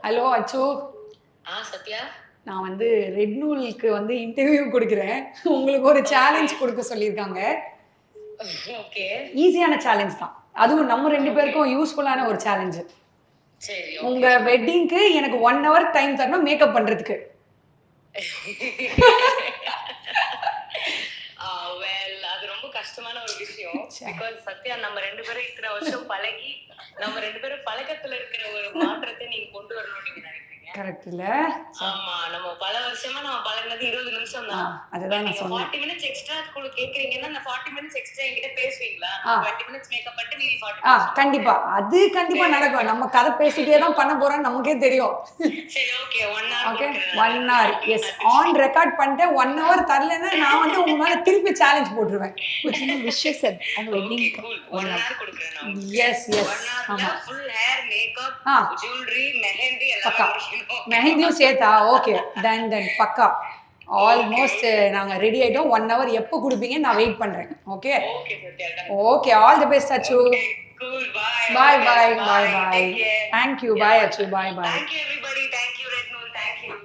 Hello அச்சு. சத்யா. நான் வந்து ரெட் நூலுக்கு வந்து இன்டர்வியூ கொடுக்குறேன். உங்களுக்கு ஒரு சேலஞ்ச் கொடுக்க சொல்லியிருக்காங்க. ஓகே. ஈஸியான சேலஞ்ச் தான். அதுவும் நம்ம 2 பேருக்கும் யூஸ்ஃபுல்லான ஒரு சேலஞ்ச். சரி. உங்க வெட்டிங்க்கு எனக்கு 1 ஹவர் டைம் தரணும் மேக்கப் பண்றதுக்கு. அது ரொம்ப கஷ்டமான ஒரு விஷயம். பிகாஸ் சத்யா நம்ம 2 பேரும் இத்தனை வருஷம் பழகி நம்ம 2 பேரும் பழக்கத்துல இருக்கிற ஒரு மாற்றத்தை நீங்க கொண்டு வரணும்னு நீங்க நினைக்கிறீங்க. கரெக்ட் இல்ல? ஆமா. நம்ம பல வருஷமா நம்ம பழகுனது 20 நிமிஷம் தான். அதுதான் நான் சொன்னேன். 40 மினிட்ஸ் எக்ஸ்ட்ரா கேக்குறீங்கன்னா அந்த 40 மினிட்ஸ் எக்ஸ்ட்ரா என்கிட்ட பேசுவீங்களா? 20 மினிட்ஸ் மேக்கப் பண்ணிட்டு மீதி 40 கண்டிப்பா. அது கண்டிப்பா நடக்கும். நம்ம கதை பேசிட்டே தான் பண்ண போறோம் நமக்கே தெரியும். சரி okay 1 hour. Okay 1 hour. Yes on record பண்ணிட்டு 1 hour தரலன்னா நான் வந்து உங்க மேல திருப்பி சேலஞ்ச் போட்டுருவேன். விஷஸ் அவங்க வெட்டிங் 1 hour கொடுக்கிறேன் நான். Yes yes. ஆமா. Full hair makeup, jewellery, mehndi எல்லாம் முடிக்கணும். மெஹந்தியும் சேர்த்தா ஓகே டன் பக்கா. ஆல்மோஸ்ட் நாங்க ரெடி ஆயிட்டோம். 1 hour எப்போ கொடுப்பீங்க நான் வெயிட் பண்றேன். Okay okay all the best Achu. Cool. Bye. Bye. Thank you. Bye, Achu. Bye. Thank you.